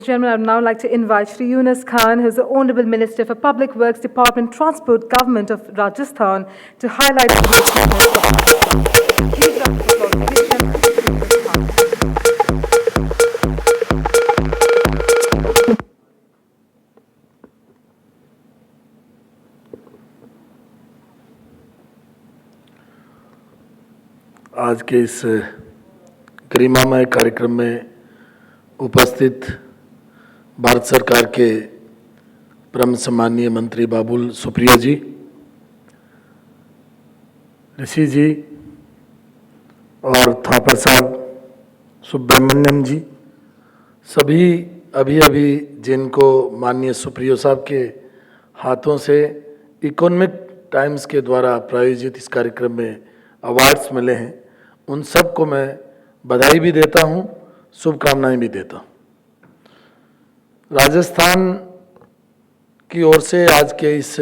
Gentlemen, I would now like to invite Shri Yunus Khan, who is the Honourable Minister for Public Works Department, Transport, Government of Rajasthan, to highlight the Huge round of applause, Mr. आज के इस गरिमामय कार्यक्रम में उपस्थित भारत सरकार के परम सम्माननीय मंत्री बाबुल सुप्रियो जी, ऋषि जी और थापर साहब सुब्रमण्यम जी, सभी अभी जिनको माननीय सुप्रियो साहब के हाथों से इकोनॉमिक टाइम्स के द्वारा प्रायोजित इस कार्यक्रम में अवार्ड्स मिले हैं, उन सब को मैं बधाई भी देता हूं, शुभकामनाएं भी देता हूं। राजस्थान की ओर से आज के इस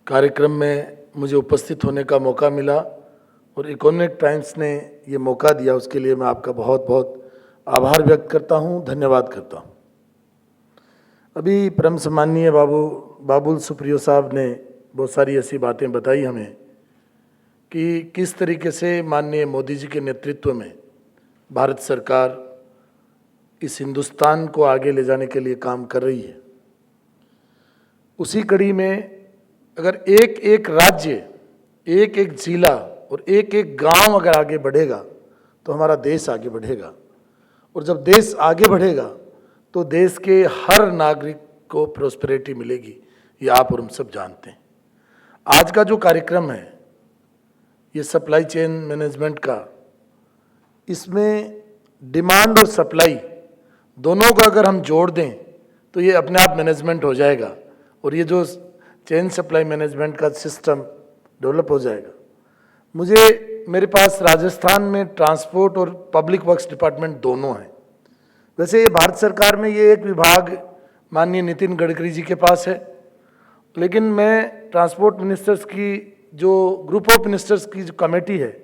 कार्यक्रम में मुझे उपस्थित होने का मौका मिला और इकोनॉमिक टाइम्स ने ये मौका दिया, उसके लिए मैं आपका बहुत बहुत आभार व्यक्त करता हूं, धन्यवाद करता हूं। अभी परम सम्माननीय बाबुल सुप्रियो साहब ने बहुत सारी ऐसी बातें बताई हमें कि किस तरीके से माननीय मोदी जी के नेतृत्व में भारत सरकार इस हिंदुस्तान को आगे ले जाने के लिए काम कर रही है। उसी कड़ी में अगर एक एक राज्य, एक एक जिला और एक एक गांव अगर आगे बढ़ेगा तो हमारा देश आगे बढ़ेगा, और जब देश आगे बढ़ेगा तो देश के हर नागरिक को प्रोस्पेरिटी मिलेगी, ये आप और हम सब जानते हैं। आज का जो कार्यक्रम है ये सप्लाई चेन मैनेजमेंट का, इसमें डिमांड और सप्लाई दोनों को अगर हम जोड़ दें तो ये अपने आप मैनेजमेंट हो जाएगा और ये जो चेन सप्लाई मैनेजमेंट का सिस्टम डेवलप हो जाएगा। मेरे पास राजस्थान में ट्रांसपोर्ट और पब्लिक वर्क्स डिपार्टमेंट दोनों हैं। वैसे ये भारत सरकार में ये एक विभाग माननीय नितिन गडकरी जी के पास है, लेकिन मैं ट्रांसपोर्ट मिनिस्टर्स की जो ग्रुप ऑफ मिनिस्टर्स की जो कमेटी है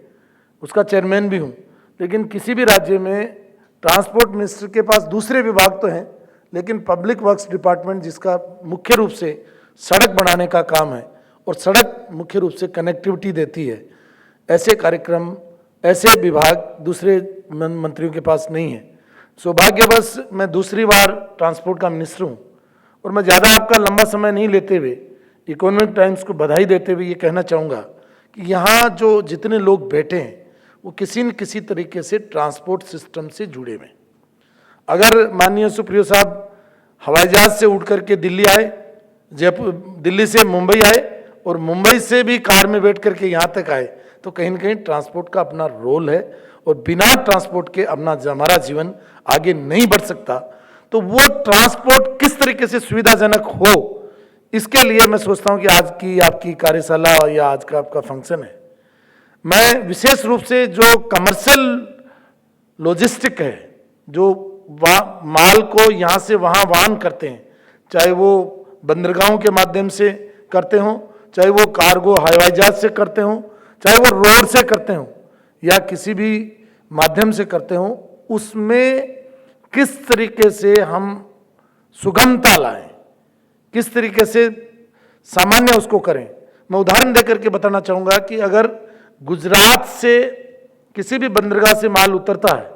उसका चेयरमैन भी हूँ। लेकिन किसी भी राज्य में ट्रांसपोर्ट मिनिस्टर के पास दूसरे विभाग तो हैं, लेकिन पब्लिक वर्क्स डिपार्टमेंट जिसका मुख्य रूप से सड़क बनाने का काम है और सड़क मुख्य रूप से कनेक्टिविटी देती है, ऐसे कार्यक्रम, ऐसे विभाग दूसरे मंत्रियों के पास नहीं है। सौभाग्यवश मैं दूसरी बार ट्रांसपोर्ट का मिनिस्टर हूँ और मैं ज़्यादा आपका लंबा समय नहीं लेते हुए इकोनॉमिक टाइम्स को बधाई देते हुए ये कहना चाहूँगा कि यहाँ जो जितने लोग बैठे हैं वो किसी न किसी तरीके से ट्रांसपोर्ट सिस्टम से जुड़े हुए हैं। अगर माननीय सुप्रियो साहब हवाई जहाज से उड़ करके दिल्ली आए, दिल्ली से मुंबई आए और मुंबई से भी कार में बैठ करके यहाँ तक आए, तो कहीं ना कहीं ट्रांसपोर्ट का अपना रोल है और बिना ट्रांसपोर्ट के हमारा जीवन आगे नहीं बढ़ सकता। तो वो ट्रांसपोर्ट किस तरीके से सुविधाजनक हो, इसके लिए मैं सोचता हूँ कि आज की आपकी कार्यशाला या आज का आपका फंक्शन है, मैं विशेष रूप से जो कमर्शियल लॉजिस्टिक है, जो माल को यहाँ से वहाँ वाहन करते हैं, चाहे वो बंदरगाहों के माध्यम से करते हों, चाहे वो कार्गो हवाई जहाज से करते हों, चाहे वो रोड से करते हों या किसी भी माध्यम से करते हों, उसमें किस तरीके से हम सुगमता लाएं, किस तरीके से सामान्य उसको करें। मैं उदाहरण देकर के बताना चाहूँगा कि अगर गुजरात से किसी भी बंदरगाह से माल उतरता है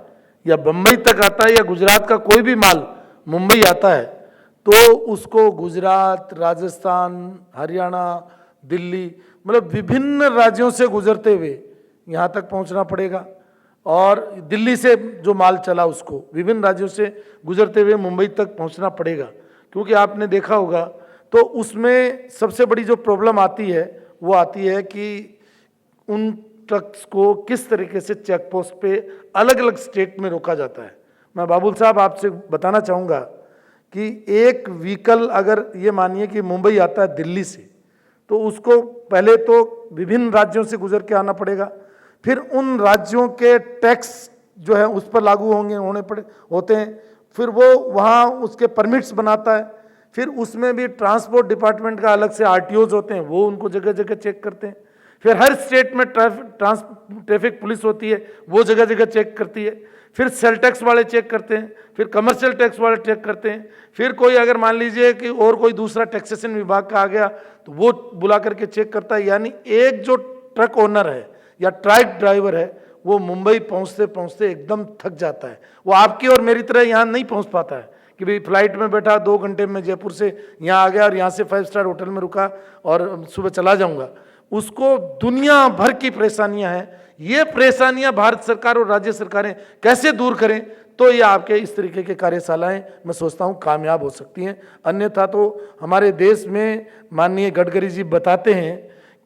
या बम्बई तक आता है या गुजरात का कोई भी माल मुंबई आता है, तो उसको गुजरात, राजस्थान, हरियाणा, दिल्ली, मतलब विभिन्न राज्यों से गुजरते हुए यहाँ तक पहुँचना पड़ेगा। और दिल्ली से जो माल चला उसको विभिन्न राज्यों से गुजरते हुए मुंबई तक पहुँचना पड़ेगा, क्योंकि आपने देखा होगा तो उसमें सबसे बड़ी जो प्रॉब्लम आती है वो आती है कि उन ट्रक्स को किस तरीके से चेक पोस्ट पे अलग अलग स्टेट में रोका जाता है। मैं बाबुल साहब आपसे बताना चाहूँगा कि एक व्हीकल अगर ये मानिए कि मुंबई आता है दिल्ली से, तो उसको पहले तो विभिन्न राज्यों से गुजर के आना पड़ेगा, फिर उन राज्यों के टैक्स जो है उस पर लागू होते हैं, फिर वो वहाँ उसके परमिट्स बनाता है, फिर उसमें भी ट्रांसपोर्ट डिपार्टमेंट का अलग से आरटीओज होते हैं, वो उनको जगह जगह चेक करते हैं, फिर हर स्टेट में ट्रैफिक पुलिस होती है, वो जगह जगह चेक करती है, फिर सेल टैक्स वाले चेक करते हैं, फिर कमर्शियल टैक्स वाले चेक करते हैं, फिर कोई अगर मान लीजिए कि और कोई दूसरा टैक्सेशन विभाग का आ गया तो वो बुला करके चेक करता है। यानी एक जो ट्रक ओनर है या ट्रक ड्राइवर है वो मुंबई पहुंचते पहुंचते एकदम थक जाता है। वो आपकी और मेरी तरह यहाँ नहीं पहुंच पाता है कि भाई फ्लाइट में बैठा 2 घंटे में जयपुर से यहाँ आ गया और यहाँ से 5 स्टार होटल में रुका और सुबह चला जाऊंगा। उसको दुनिया भर की परेशानियां हैं। ये परेशानियां भारत सरकार और राज्य सरकारें कैसे दूर करें तो ये आपके इस तरीके के कार्यशालाएं मैं सोचता हूं कामयाब हो सकती हैं। अन्यथा तो हमारे देश में माननीय गडकरी जी बताते हैं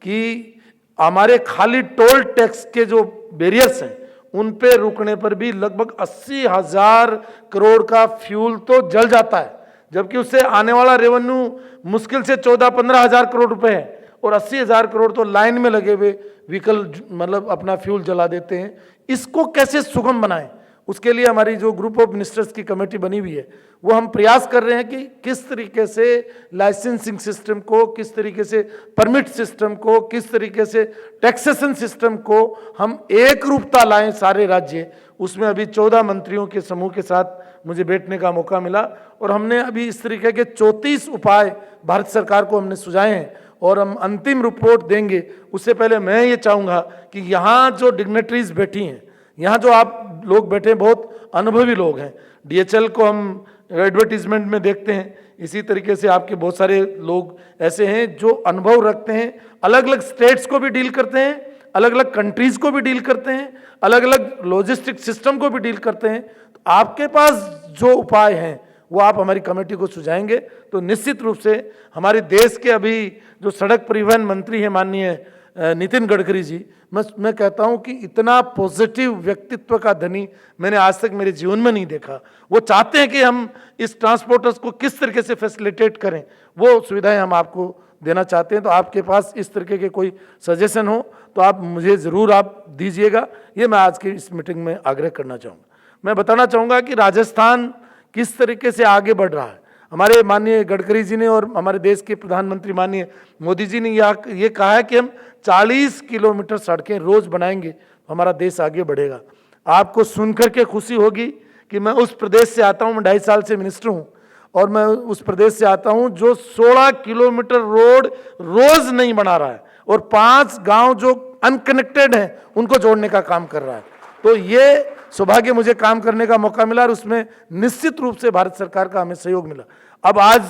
कि हमारे खाली टोल टैक्स के जो बैरियर्स हैं उन पे रुकने पर भी लगभग 80,000 करोड़ का फ्यूल तो जल जाता है, जबकि उससे आने वाला रेवेन्यू मुश्किल से 14-15 हजार करोड़ रुपए है और 80,000 करोड़ तो लाइन में लगे हुए व्हीकल मतलब अपना फ्यूल जला देते हैं। इसको कैसे सुगम बनाएं, उसके लिए हमारी जो ग्रुप ऑफ मिनिस्टर्स की कमेटी बनी हुई है वो हम प्रयास कर रहे हैं कि किस तरीके से लाइसेंसिंग सिस्टम को, किस तरीके से परमिट सिस्टम को, किस तरीके से टैक्सेशन सिस्टम को हम एक रूपता लाएं सारे राज्य। उसमें अभी 14 मंत्रियों के समूह के साथ मुझे बैठने का मौका मिला और हमने अभी इस तरीके के 34 उपाय भारत सरकार को हमने सुझाए हैं और हम अंतिम रिपोर्ट देंगे। उससे पहले मैं ये चाहूँगा कि यहाँ जो डिग्नेटरीज बैठी हैं, यहाँ जो आप लोग बैठे हैं बहुत अनुभवी लोग हैं। DHL को हम एडवर्टीजमेंट में देखते हैं, इसी तरीके से आपके बहुत सारे लोग ऐसे हैं जो अनुभव रखते हैं, अलग अलग स्टेट्स को भी डील करते हैं, अलग अलग कंट्रीज को भी डील करते हैं, अलग अलग लॉजिस्टिक सिस्टम को भी डील करते हैं। तो आपके पास जो उपाय हैं वो आप हमारी कमेटी को सुझाएंगे तो निश्चित रूप से हमारे देश के अभी जो सड़क परिवहन मंत्री हैं माननीय नितिन गडकरी जी, मैं कहता हूं कि इतना पॉजिटिव व्यक्तित्व का धनी मैंने आज तक मेरे जीवन में नहीं देखा। वो चाहते हैं कि हम इस ट्रांसपोर्टर्स को किस तरीके से फैसिलिटेट करें, वो सुविधाएं हम आपको देना चाहते हैं। तो आपके पास इस तरीके के कोई सजेशन हो तो आप मुझे ज़रूर आप दीजिएगा, ये मैं आज की इस मीटिंग में आग्रह करना चाहूँगा। मैं बताना चाहूँगा कि राजस्थान किस तरीके से आगे बढ़ रहा है। हमारे माननीय गडकरी जी ने और हमारे देश के प्रधानमंत्री माननीय मोदी जी ने ये कहा है कि हम 40 किलोमीटर सड़कें रोज बनाएंगे तो हमारा देश आगे बढ़ेगा। आपको सुनकर के खुशी होगी कि मैं उस प्रदेश से आता हूं, मैं 2.5 साल से मिनिस्टर हूं और मैं उस प्रदेश से आता हूं जो 16 किलोमीटर रोड रोज नहीं बना रहा है और 5 गांव जो अनकनेक्टेड हैं उनको जोड़ने का काम कर रहा है। तो ये सौभाग्य मुझे काम करने का मौका मिला और उसमें निश्चित रूप से भारत सरकार का हमें सहयोग मिला। अब आज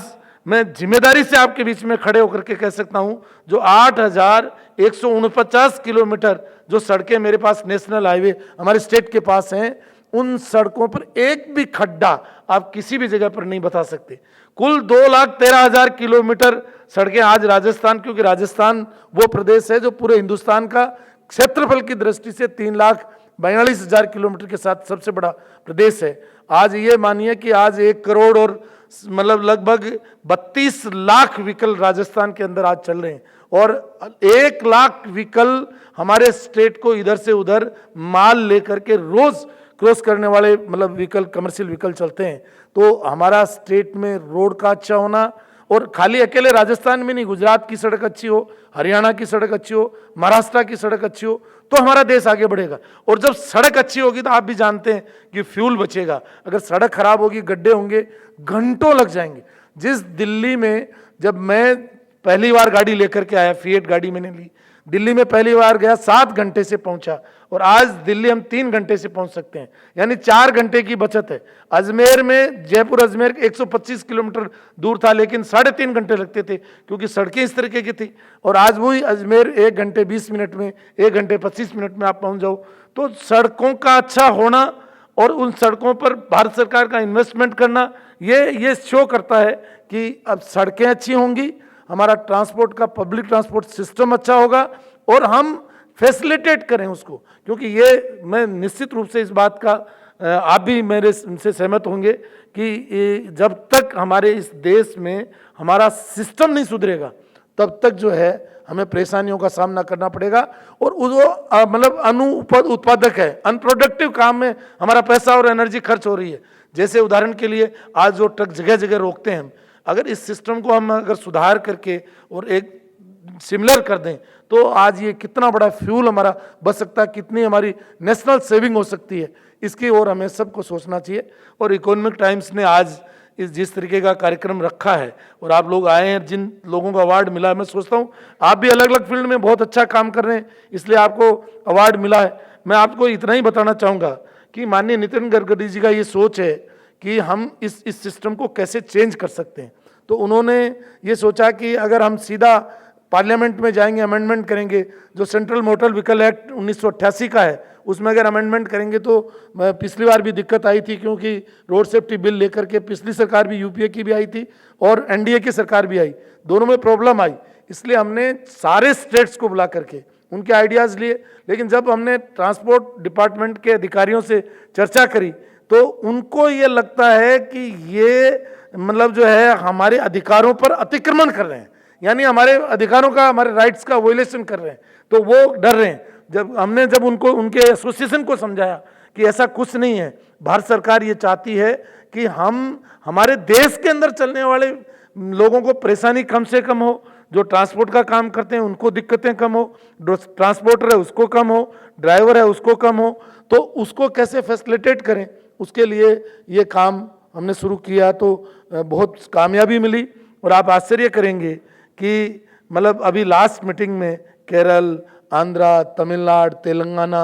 मैं जिम्मेदारी से आपके बीच में खड़े होकर के कह सकता हूं जो 8,149 किलोमीटर जो सड़कें मेरे पास नेशनल हाईवे हमारे स्टेट के पास हैं, उन सड़कों पर एक भी खड्डा आप किसी भी जगह पर नहीं बता सकते। कुल 2,13,000 किलोमीटर सड़कें आज राजस्थान, क्योंकि राजस्थान वो प्रदेश है जो पूरे हिंदुस्तान का क्षेत्रफल की दृष्टि से 3,42,000 किलोमीटर के साथ सबसे बड़ा प्रदेश है। आज ये मानिए कि आज 1 करोड़ और मतलब लगभग 32 लाख व्हीकल राजस्थान के अंदर आज चल रहे हैं और 1 लाख व्हीकल हमारे स्टेट को इधर से उधर माल लेकर के रोज क्रॉस करने वाले मतलब व्हीकल, कमर्शियल व्हीकल चलते हैं। तो हमारा स्टेट में रोड का अच्छा होना, और खाली अकेले राजस्थान में नहीं, गुजरात की सड़क अच्छी हो, हरियाणा की सड़क अच्छी हो, महाराष्ट्र की सड़क अच्छी हो तो हमारा देश आगे बढ़ेगा। और जब सड़क अच्छी होगी तो आप भी जानते हैं कि फ्यूल बचेगा। अगर सड़क खराब होगी, गड्ढे होंगे, घंटों लग जाएंगे। जिस दिल्ली में जब मैं पहली बार गाड़ी लेकर के आया, फिएट गाड़ी मैंने ली, दिल्ली में पहली बार गया 7 घंटे से पहुंचा और आज दिल्ली हम 3 घंटे से पहुंच सकते हैं, यानी 4 घंटे की बचत है। अजमेर में, जयपुर अजमेर 125 किलोमीटर दूर था लेकिन 3.5 घंटे लगते थे क्योंकि सड़कें इस तरीके की थी। और आज वही अजमेर 1 घंटे 20 मिनट में, 1 घंटे 25 मिनट में आप पहुंच जाओ। तो सड़कों का अच्छा होना और उन सड़कों पर भारत सरकार का इन्वेस्टमेंट करना, ये शो करता है कि अब सड़कें अच्छी होंगी, हमारा ट्रांसपोर्ट का पब्लिक ट्रांसपोर्ट सिस्टम अच्छा होगा और हम फैसिलिटेट करें उसको। क्योंकि ये मैं निश्चित रूप से इस बात का आप भी मेरे से सहमत होंगे कि जब तक हमारे इस देश में हमारा सिस्टम नहीं सुधरेगा तब तक जो है हमें परेशानियों का सामना करना पड़ेगा। और वो मतलब उत्पादक है, अनप्रोडक्टिव काम में हमारा पैसा और एनर्जी खर्च हो रही है। जैसे उदाहरण के लिए आज जो ट्रक जगह जगह रोकते हैं हम, अगर इस सिस्टम को हम अगर सुधार करके और एक सिमिलर कर दें तो आज ये कितना बड़ा फ्यूल हमारा बच सकता है, कितनी हमारी नेशनल सेविंग हो सकती है। इसकी ओर हमें सबको सोचना चाहिए। और इकोनॉमिक टाइम्स ने आज इस जिस तरीके का कार्यक्रम रखा है और आप लोग आए हैं, जिन लोगों को अवार्ड मिला है, मैं सोचता हूँ आप भी अलग अलग फील्ड में बहुत अच्छा काम कर रहे हैं, इसलिए आपको अवार्ड मिला है। मैं आपको इतना ही बताना चाहूँगा कि माननीय नितिन गडकरी जी का ये सोच है कि हम इस सिस्टम को कैसे चेंज कर सकते हैं। तो उन्होंने ये सोचा कि अगर हम सीधा पार्लियामेंट में जाएंगे, अमेंडमेंट करेंगे, जो सेंट्रल मोटर व्हीकल एक्ट 1988 का है उसमें अगर अमेंडमेंट करेंगे तो पिछली बार भी दिक्कत आई थी, क्योंकि रोड सेफ्टी बिल लेकर के पिछली सरकार भी, यूपीए की भी आई थी और एनडीए की सरकार भी आई, दोनों में प्रॉब्लम आई। इसलिए हमने सारे स्टेट्स को बुला करके उनके आइडियाज़ लिए, लेकिन जब हमने ट्रांसपोर्ट डिपार्टमेंट के अधिकारियों से चर्चा करी तो उनको ये लगता है कि ये मतलब जो है हमारे अधिकारों पर अतिक्रमण कर रहे हैं, यानी हमारे अधिकारों का, हमारे राइट्स का वायलेशन कर रहे हैं, तो वो डर रहे हैं। जब उनको, उनके एसोसिएशन को समझाया कि ऐसा कुछ नहीं है, भारत सरकार ये चाहती है कि हमारे देश के अंदर चलने वाले लोगों को परेशानी कम से कम हो, जो ट्रांसपोर्ट का काम करते हैं उनको दिक्कतें कम हो, ट्रांसपोर्टर है उसको कम हो, ड्राइवर है उसको कम हो, तो उसको कैसे फैसिलिटेट करें, उसके लिए ये काम हमने शुरू किया। तो बहुत कामयाबी मिली और आप आश्चर्य करेंगे कि मतलब अभी लास्ट मीटिंग में केरल, आंध्रा, तमिलनाडु, तेलंगाना,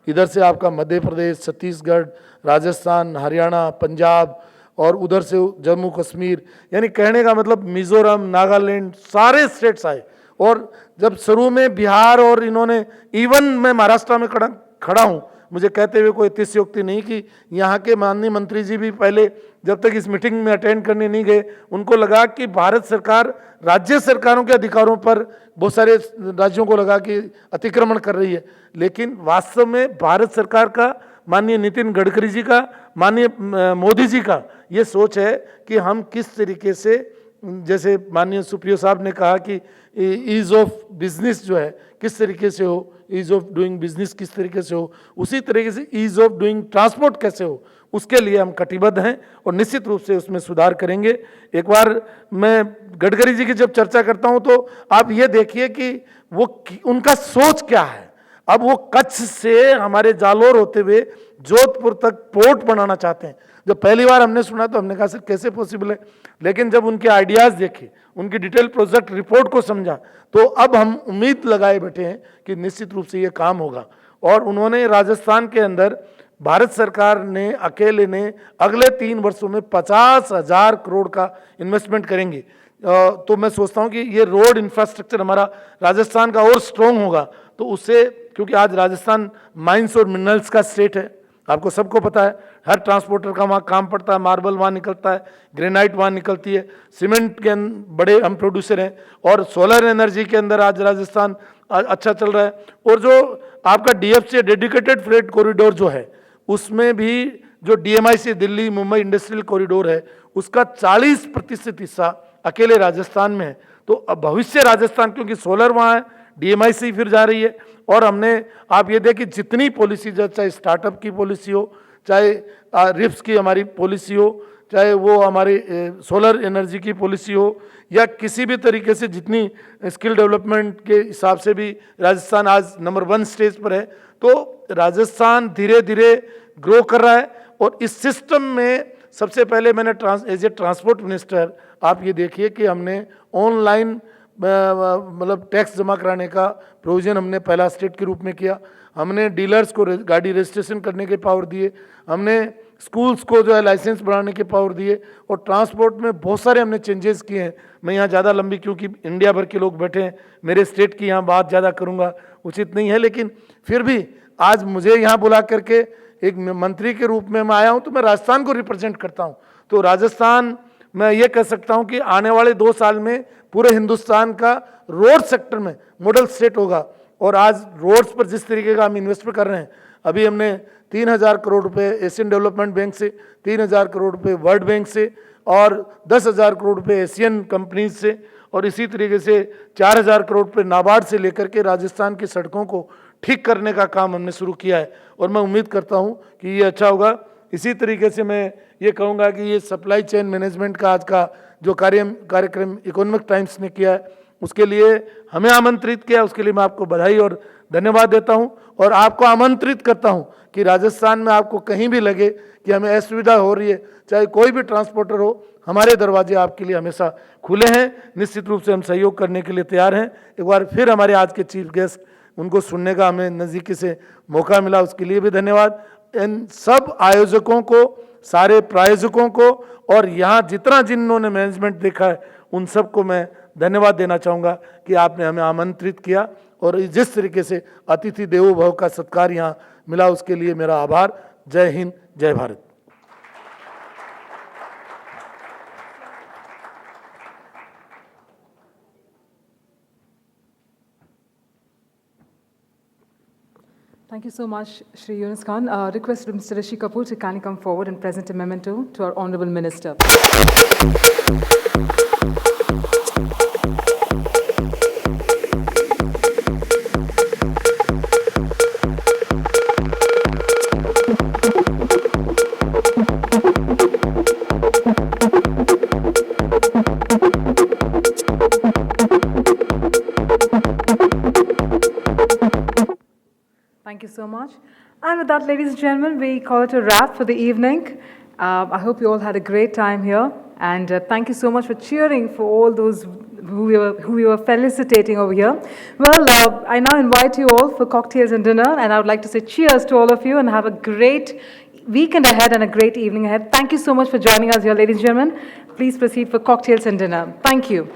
इधर से आपका मध्य प्रदेश, छत्तीसगढ़, राजस्थान, हरियाणा, पंजाब और उधर से जम्मू कश्मीर, यानी कहने का मतलब मिजोरम, नागालैंड, सारे स्टेट्स आए। और जब शुरू में बिहार और इन्होंने, इवन मैं महाराष्ट्र में खड़ा हूँ, मुझे कहते हुए कोई अतिशयोक्ति नहीं कि यहाँ के माननीय मंत्री जी भी पहले जब तक इस मीटिंग में अटेंड करने नहीं गए, उनको लगा कि भारत सरकार राज्य सरकारों के अधिकारों पर बहुत सारे राज्यों को लगा कि अतिक्रमण कर रही है, लेकिन वास्तव में भारत सरकार का, माननीय नितिन गडकरी जी का, माननीय मोदी जी का ये सोच है कि हम किस तरीके से, जैसे माननीय सुप्रियो साहब ने कहा कि ईज ऑफ बिजनेस जो है किस तरीके से हो, ईज ऑफ डूइंग बिजनेस किस तरीके से हो, उसी तरीके से ईज ऑफ डूइंग ट्रांसपोर्ट कैसे हो, उसके लिए हम कटिबद्ध हैं और निश्चित रूप से उसमें सुधार करेंगे। एक बार मैं गडकरी जी की जब चर्चा करता हूं तो आप ये देखिए कि वो उनका सोच क्या है। अब वो कच्छ से हमारे जालोर होते हुए जोधपुर तक पोर्ट बनाना चाहते हैं। जब पहली बार हमने सुना तो हमने कहा सर कैसे पॉसिबल है, लेकिन जब उनके आइडियाज़ देखे, उनकी डिटेल प्रोजेक्ट रिपोर्ट को समझा, तो अब हम उम्मीद लगाए बैठे हैं कि निश्चित रूप से ये काम होगा। और उन्होंने राजस्थान के अंदर, भारत सरकार ने अकेले ने अगले 3 वर्षों में 50,000 करोड़ का इन्वेस्टमेंट करेंगे। तो मैं सोचता हूँ कि ये रोड इंफ्रास्ट्रक्चर हमारा राजस्थान का और स्ट्रॉन्ग होगा, तो उससे, क्योंकि आज राजस्थान माइंस और मिनरल्स का स्टेट है, आपको सबको पता है, हर ट्रांसपोर्टर का वहाँ काम पड़ता है, मार्बल वहाँ निकलता है, ग्रेनाइट वहाँ निकलती है, सीमेंट के बड़े हम प्रोड्यूसर हैं, और सोलर एनर्जी के अंदर आज राजस्थान अच्छा चल रहा है। और जो आपका डीएफसी डेडिकेटेड फ्रेट कॉरिडोर जो है, उसमें भी जो DMIC Delhi Mumbai industrial corridor है, उसका 40% हिस्सा अकेले राजस्थान में है। तो अब भविष्य राजस्थान, क्योंकि सोलर वहाँ है, डीएमआईसी फिर जा रही है, और हमने, आप ये देखिए जितनी पॉलिसी, चाहे स्टार्टअप की पॉलिसी हो, चाहे रिप्स की हमारी पॉलिसी हो, चाहे वो हमारी सोलर एनर्जी की पॉलिसी हो, या किसी भी तरीके से जितनी स्किल डेवलपमेंट के हिसाब से भी राजस्थान आज नंबर 1 स्टेज पर है। तो राजस्थान धीरे धीरे ग्रो कर रहा है। और इस सिस्टम में सबसे पहले मैंने एज ए ट्रांसपोर्ट मिनिस्टर, आप ये देखिए कि हमने ऑनलाइन मतलब टैक्स जमा कराने का प्रोविजन हमने पहला स्टेट के रूप में किया। हमने डीलर्स को गाड़ी रजिस्ट्रेशन करने के पावर दिए, हमने स्कूल्स को जो है लाइसेंस बढ़ाने के पावर दिए, और ट्रांसपोर्ट में बहुत सारे हमने चेंजेस किए हैं। मैं यहाँ ज़्यादा लंबी, क्योंकि इंडिया भर के लोग बैठे हैं, मेरे स्टेट की यहाँ बात ज़्यादा करूँगा उचित नहीं है, लेकिन फिर भी आज मुझे यहाँ बुला करके एक मंत्री के रूप में मैं आया हूँ, तो मैं राजस्थान को रिप्रेजेंट करता हूँ। तो राजस्थान, मैं ये कह सकता हूँ कि आने वाले 2 साल में पूरे हिंदुस्तान का रोड सेक्टर में मॉडल स्टेट होगा। और आज रोड्स पर जिस तरीके का हम इन्वेस्ट कर रहे हैं, अभी हमने 3,000 करोड़ रुपए एशियन डेवलपमेंट बैंक से, 3,000 करोड़ रुपए वर्ल्ड बैंक से, और 10,000 करोड़ रुपए एशियन कंपनीज से, और इसी तरीके से 4,000 करोड़ रुपए नाबार्ड से लेकर के राजस्थान की सड़कों को ठीक करने का काम हमने शुरू किया है। और मैं उम्मीद करता हूँ कि ये अच्छा होगा। इसी तरीके से मैं ये कहूँगा कि ये सप्लाई चेन मैनेजमेंट का आज का जो कार्यक्रम इकोनॉमिक टाइम्स ने किया है, उसके लिए हमें आमंत्रित किया, उसके लिए मैं आपको बधाई और धन्यवाद देता हूं और आपको आमंत्रित करता हूं कि राजस्थान में आपको कहीं भी लगे कि हमें असुविधा हो रही है, चाहे कोई भी ट्रांसपोर्टर हो, हमारे दरवाजे आपके लिए हमेशा खुले हैं। निश्चित रूप से हम सहयोग करने के लिए तैयार हैं। एक बार फिर हमारे आज के चीफ गेस्ट, उनको सुनने का हमें नज़दीकी से मौका मिला, उसके लिए भी धन्यवाद। इन सब आयोजकों को, सारे प्रायोजकों को और यहाँ जिन्होंने मैनेजमेंट देखा है, उन सबको मैं धन्यवाद देना चाहूँगा कि आपने हमें आमंत्रित किया और जिस तरीके से अतिथि देवो भव का सत्कार यहाँ मिला, उसके लिए मेरा आभार। जय हिंद, जय Bharat. Thank you so much, Shri Yunus Khan. Request Mr. Rishi Kapoor to kindly come forward and present a memento to our Honorable Minister. Thank you so much. And with that, ladies and gentlemen, we call it a wrap for the evening. I hope you all had a great time here. And thank you so much for cheering for all those who we were felicitating over here. Well, I now invite you all for cocktails and dinner. And I would like to say cheers to all of you and have a great weekend ahead and a great evening ahead. Thank you so much for joining us here, ladies and gentlemen. Please proceed for cocktails and dinner. Thank you.